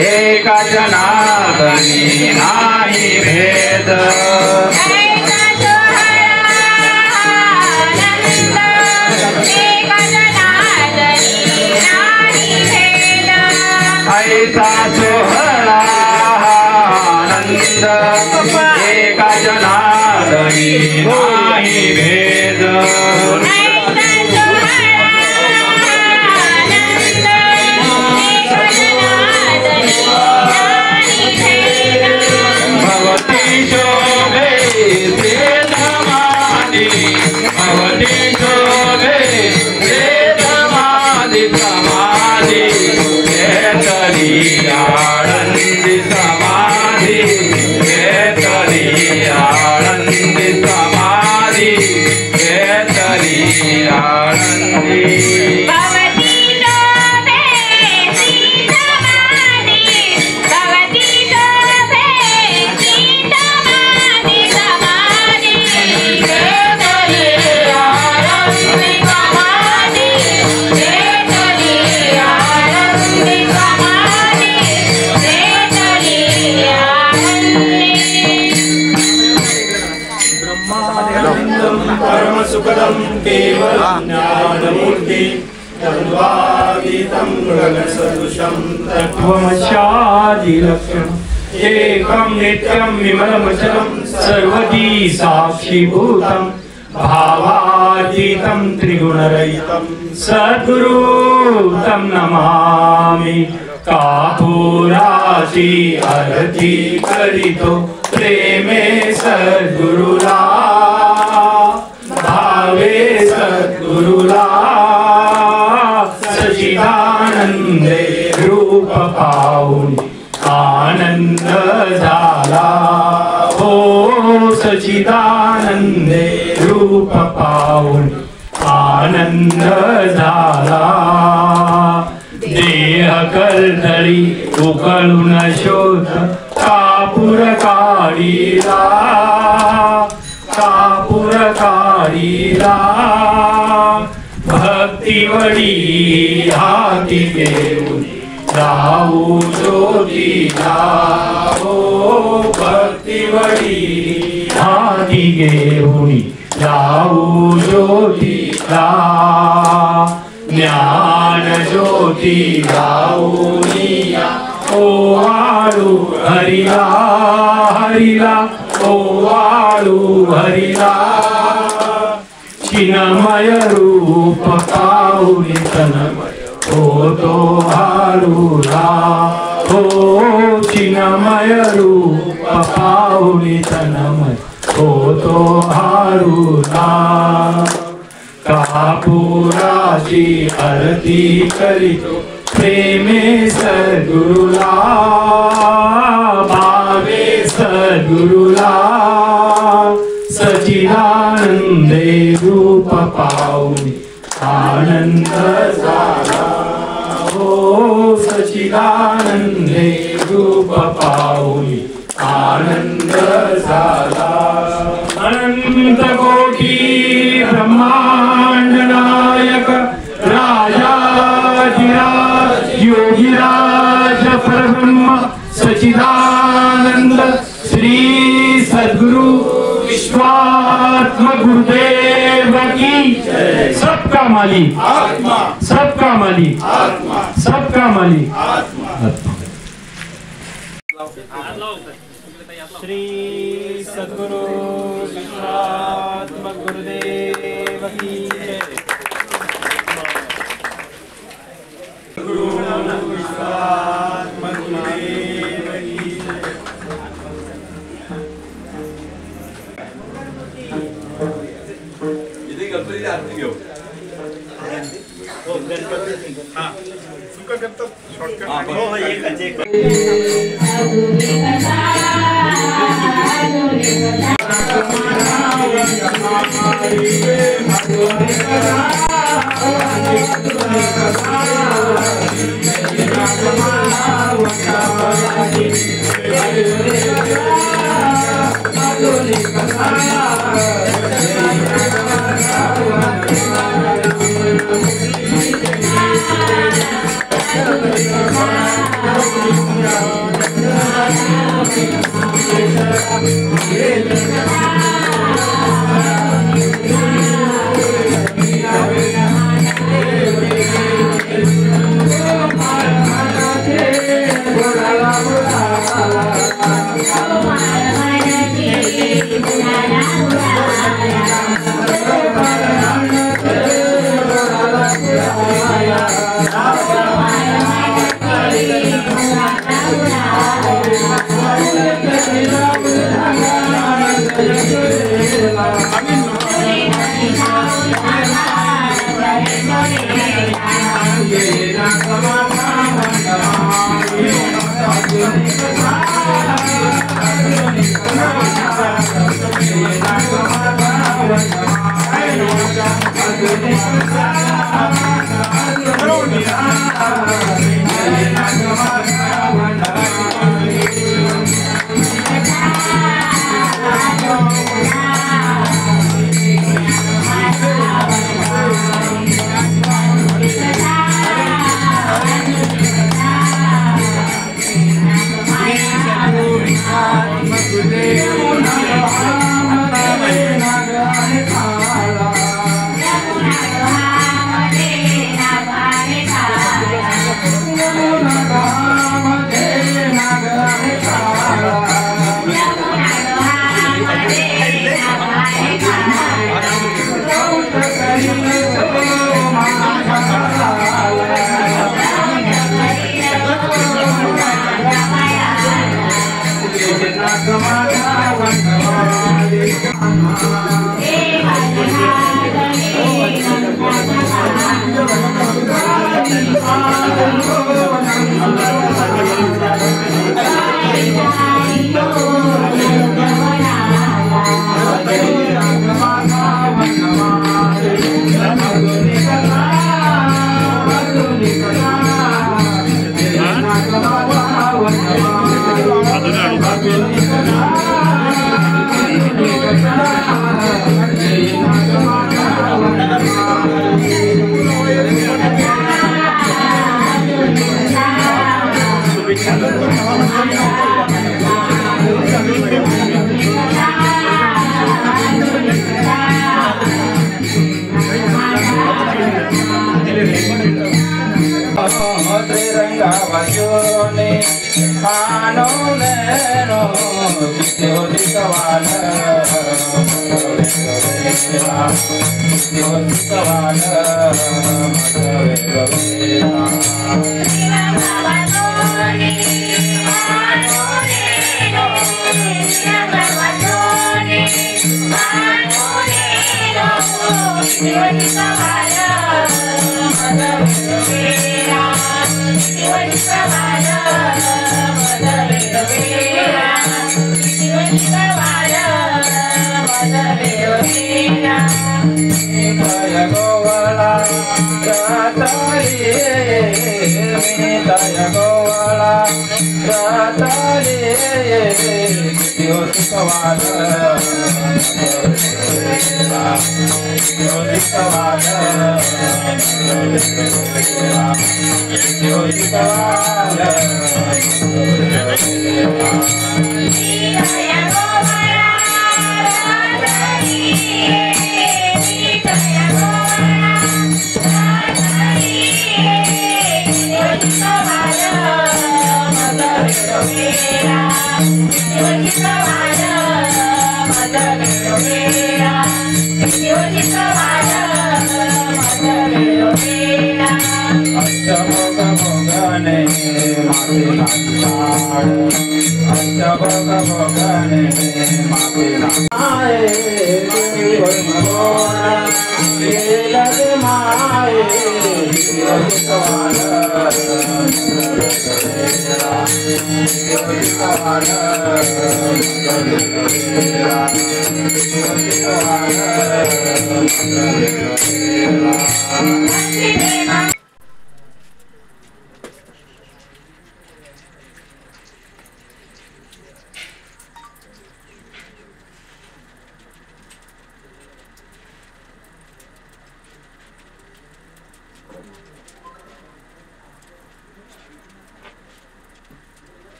एक जनार्दनी नाही भेद ऐसा सोहळा आनंद एक जनार्दनी नाही भेद आनंदी समाधि आनंदी समाधि आनंदी सुखदं केवलं ज्ञानमूर्ति तद्वादितं गगनसदृशं तत्त्वमस्यादिलक्ष्यम् एकं नित्यं विमलमचलं सर्वदी साक्षीभूतं भावातीतं त्रिगुणरहितं सद्गुरुं नमामि कापुराची आरती करितो प्रेमे सद्गुरुला भावे सद्गुरुला सच्चिदानंदे रूप पाहून आनंद झाला हो सच्चिदानंदे रूप पाहून आनंद झाला देह कलतळी उकळून शोध कापूर काढीला कापूर काढीला भक्तिवडी हाती घेऊन जाऊ ज्योतीला हो भक्तिवडी हाती घेऊन जाऊ ज्योतीला ज्ञान ज्योती लावूनिया ओ वाळू हरिला हरिला ओ वाळू हरिला चिन्मय रूप पाहुनी तन्मय होतो हारूला हो चिन्मय रूप पाहुनी तन्मय होतो हारूला कापुराची आरती करीतो प्रेमे सद्गुरुला भावे सद्गुरुला सच्चिदानंदे रूप पाहून आनंद झाला हो सच्चिदानंदे रूप पाहून आनंद झाला अनंत कोटी ब्रह्मांड नायक राजाधिराज योगीराज परब्रह्म सच्चिदानंद श्री सद्गुरु विश्वात्मा गुरुदेव की सबका मालिक आत्मा सबका मालिक आत्मा सबका मालिक आत्मा श्री सद्गुरु विश्वात्मा गुरुदेव की जय गुरु विश्वात्मा गुरुदेव की जय गणपती आरती घेऊ हो गणपती हां Maye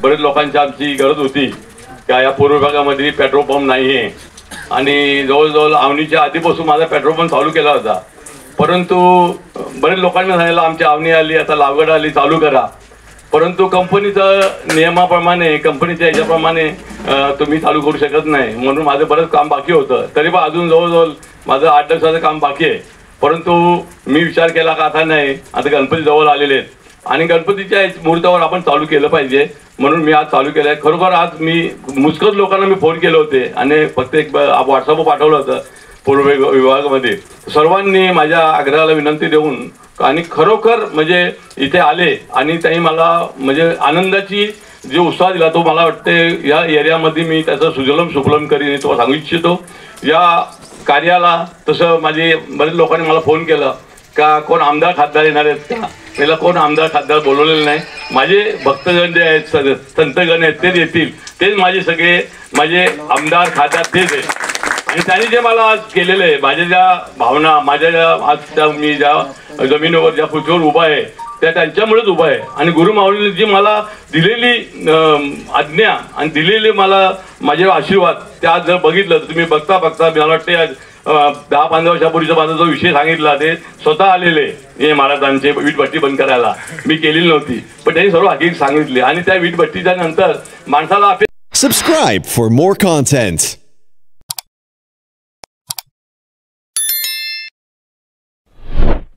बरेच लोकांची आमची गरज होती का या पूर्व भागामध्ये पेट्रोल पंप नाही आहे आणि जवळजवळ आवनीच्या आधीपासून माझा पेट्रोल पंप चालू केला होता, परंतु बरेच लोकांनी सांगितलं आमची आवनी आली, आता लागवड आली, चालू करा. परंतु कंपनीचं नियमाप्रमाणे, कंपनीच्या ह्याच्याप्रमाणे तुम्ही चालू करू शकत नाही, म्हणून माझं बरंच काम बाकी होतं. तरी पण अजून जवळजवळ माझं 8 दिवसाचं काम बाकी आहे. परंतु मी विचार केला का आता नाही, आता गणपती जवळ आलेले आहेत आणि गणपतीच्या मुहूर्तावर आपण चालू केलं पाहिजे, म्हणून मी आज चालू केलं आहे. खरोखर आज मी मुस्कत लोकांना मी फोन केले होते आणि फक्त एक व्हॉट्सअप पाठवलं होतं पूर्व विभागामध्ये. सर्वांनी माझ्या आग्रहाला विनंती देऊन आणि खरोखर म्हणजे इथे आले आणि त्यांनी मला म्हणजे आनंदाची जो उत्साह दिला तो मला वाटते या एरियामध्ये मी त्याचं सुजलम सुफलम करीन हे तुम्हाला सांगू इच्छितो. या कार्याला तसं माझे बरेच लोकांनी मला फोन केला का कोण आमदार खासदार येणार आहेत का, त्याला कोण आमदार खासदार बोलवलेलं नाही. माझे भक्तगण जे आहेत, संतगण आहेत तेच येतील, तेच माझे सगळे माझे आमदार खासदार तेच आहेत. आणि त्यांनी जे मला आज केलेलं आहे, माझ्या ज्या भावना, माझ्या ज्या आज त्या मी ज्या जमिनीवर ज्या पृथ्वीवर उभा आहे त्या त्यांच्यामुळेच उभा आहे. आणि गुरुमाऊलींनी जी मला दिलेली आज्ञा आणि दिलेले मला माझे आशीर्वाद ते आज जर बघितलं तर तुम्ही बघता बघता मला वाटते आज 10-15 वर्षापूर्वीचा माझा जो विषय सांगितला ते स्वतः आलेले हे महाराजांचे वीटभट्टी बंद करायला मी केलेली नव्हती, पण त्यांनी सर्व हकीकत सांगितले आणि त्या वीटभट्टीच्या नंतर माणसाला Subscribe for more content.